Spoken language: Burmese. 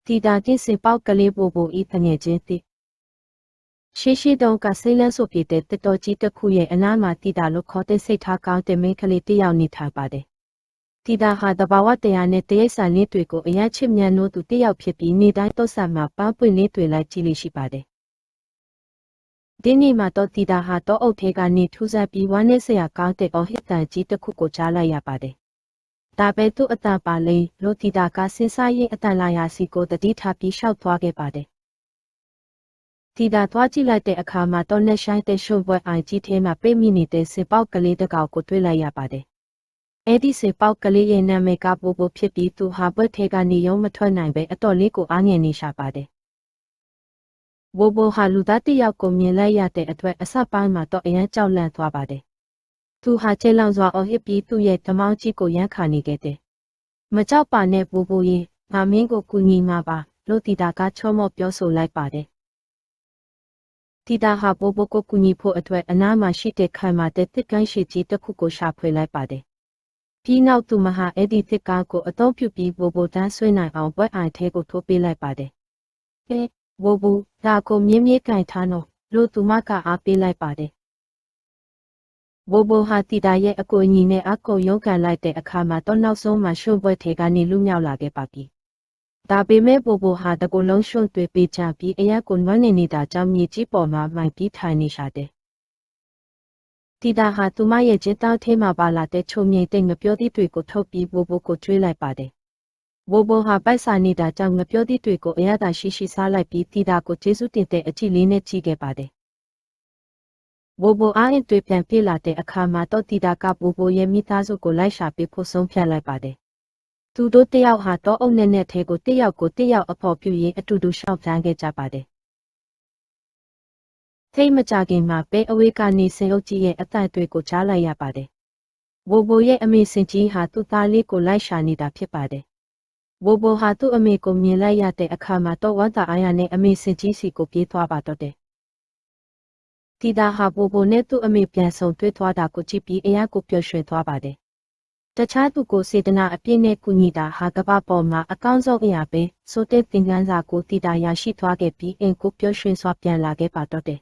တီတာကင်းစင်ပေါက်ကလေးပို့ပို့ဤတငယ်ချင်းတိရှိတုံးကစိလန်းဆိုပြတဲ့တတော်ကြီးတစ်ခုရဲ့အနားမှာတီတာလို့ခေါ်တဲ့စိတ်ထားကောင်းတဲ့မိန်းကလေးတစ်ယောက်နေထိုင်ပါတယ်တီတာဟာတဘာဝတရားနဲ့တရိတ်ဆန်လေးတွေကိုအရချစ်မြတ်နိုးသူတစ်ယောက်ဖြစ်ပြီးနေတိုင်းတော့ဆန်မှာပန်းပွင့်လေးတွေလိုက်ကြည့်လိရှိပါတယ်ဒီနေ့မှာတော့တီတာဟာတော့အုပ်ထဲကနေထူးဆန်းပြီးဝမ်းနည်းစရာကောင်းတဲ့အော်ဟစ်တန်ကြီးတစ်ခုကိုကြားလိုက်ရပါတယ်ဒါပဲသူ့အတန်ပါလေလို့တီတာကစဉ်းစားရင်းအတန်လာရာစီကိုတတိထားပြီးရှောက်သွားခဲ့ပါတယ်တီတာသွားကြည့်လိုက်တဲ့အခါမှာတော့နဲ့ဆိုင်တဲ့ရှုပ်ပွဲအိုင်ကြီးထဲမှာပြည့်မိနေတဲ့စင်ပေါက်ကလေးတစ်ကောင်ကိုတွေ့လိုက်ရပါတယ်အဲ့ဒီစင်ပေါက်ကလေးရဲ့နာမည်ကပိုပိုဖြစ်ပြီးသူဟာဘွက်ထဲကနေရုံးမထွက်နိုင်ပဲအတော်လေးကိုအားငယ်နေရှာပါတယ်ဘိုဘိုဟာလူသားတစ်ယောက်ကိုမြင်လိုက်ရတဲ့အတွက်အဆက်ပိုင်းမှာတော့အရန်ကြောက်လန့်သွားပါတယ်သူဟာကျဲလောင်စွာအော်ဟစ်ပြီးသူ့ရဲ့ဓမောင်းကြီးကိုရမ်းခါနေခဲ့တယ်မကြောက်ပါနဲ့ဘိုဘိုရေငါမင်းကိုကူညီမှာပါလို့တီတာကချောမော့ပြောဆိုလိုက်ပါတယ်တီတာဟာဘိုဘိုကိုကူညီဖို့အတွက်အနားမှာရှိတဲ့ခိုင်မာတဲ့တစ်ကိုင်းရှိကြီးတစ်ခုကိုရှာဖွေလိုက်ပါတယ်ပြီးနောက်သူမဟာအဲ့ဒီတစ်ကားကိုအသုံးပြုပြီးဘိုဘိုတန်းဆွေးနိုင်အောင်ဘွက်အိုင်ထဲကိုထိုးပေးလိုက်ပါတယ်ဘိုဘိုဒါကိုမြင်းမြင်းကင်ထားနော်လို့သူမကအားပေးလိုက်ပါတယ်ဘိုဘိုဟာတီတာရဲ့အကူအညီနဲ့အကုံရုံးကန်လိုက်တဲ့အခါမှာတော့နောက်ဆုံးမှာရှုံပွဲထဲကနေလူမြောက်လာခဲ့ပါပြီဒါပေမဲ့ဘိုဘိုဟာတကူလုံးရှုံတွေ့ပေးချပြီးအရက်ကိုနွမ်းနေနေတာကြောင့်မြေကြီးပေါ်မှာမှိုင်ပြီးထိုင်နေရှာတယ်တီတာဟာသူမရဲ့ကျင်းတောင်းထဲမှာပါလာတဲ့ချုံမြိန်တဲ့ငပြောသည့်တွေကိုထုတ်ပြီးဘိုဘိုကိုကျွေးလိုက်ပါတယ်ဘိုဘိုဟာပိုက်စာနေတာကြောင့်ငပြောသည့်တွေကိုအရသာရှိရှိစားလိုက်ပြီးတီတာကိုကျေးဇူးတင်တဲ့အကြည့်လေးနဲ့ကြည့်ခဲ့ပါတယ်ဘိုဘိုအားအင်းတွေပြန်ပြေးလာတဲ့အခါမှာတော့တီတာကဘိုဘိုရဲ့မိသားစုကိုလိုက်ရှာပေးဖို့ဆုံးဖြတ်လိုက်ပါတယ်သူတို့တယောက်ဟာတော့အုပ်နဲ့ထဲကိုတယောက်အဖော်ပြရေးအတူတူရှောက်တန်းခဲ့ကြပါတယ်ထိတ်မကြခင်မှာပဲအဝေးကနေစင်အုပ်ကြီးရဲ့အသက်တွေကိုကြားလိုက်ရပါတယ်ဘိုဘိုရဲ့အမေစင်ကြီးဟာသူ့သားလေးကိုလိုက်ရှာနေတာဖြစ်ပါတယ်ဘိုဘိုဟာသူ့အမေကိုမြင်လိုက်ရတဲ့အခါမှာတော့ဝမ်းသာအားရနဲ့အမေစင်ကြီးစီကိုပြေးသွားပါတော့တယ်တီတာဟာဘိုဘိုနဲ့သူ့အမေပြန်ဆုံတွေ့သွားတာကိုကြည့်ပြီးအရာကိုပျော်ရွှင်သွားပါတယ်တခြားသူကိုစေတနာအပြည့်နဲ့ကူညီတာဟာကမ္ဘာပေါ်မှာအကောင်းဆုံးအရာပဲဆိုတဲ့သင်ခန်းစာကိုတီတာရရှိသွားခဲ့ပြီးအင်ကိုပျော်ရွှင်စွာပြန်လာခဲ့ပါတော့တယ်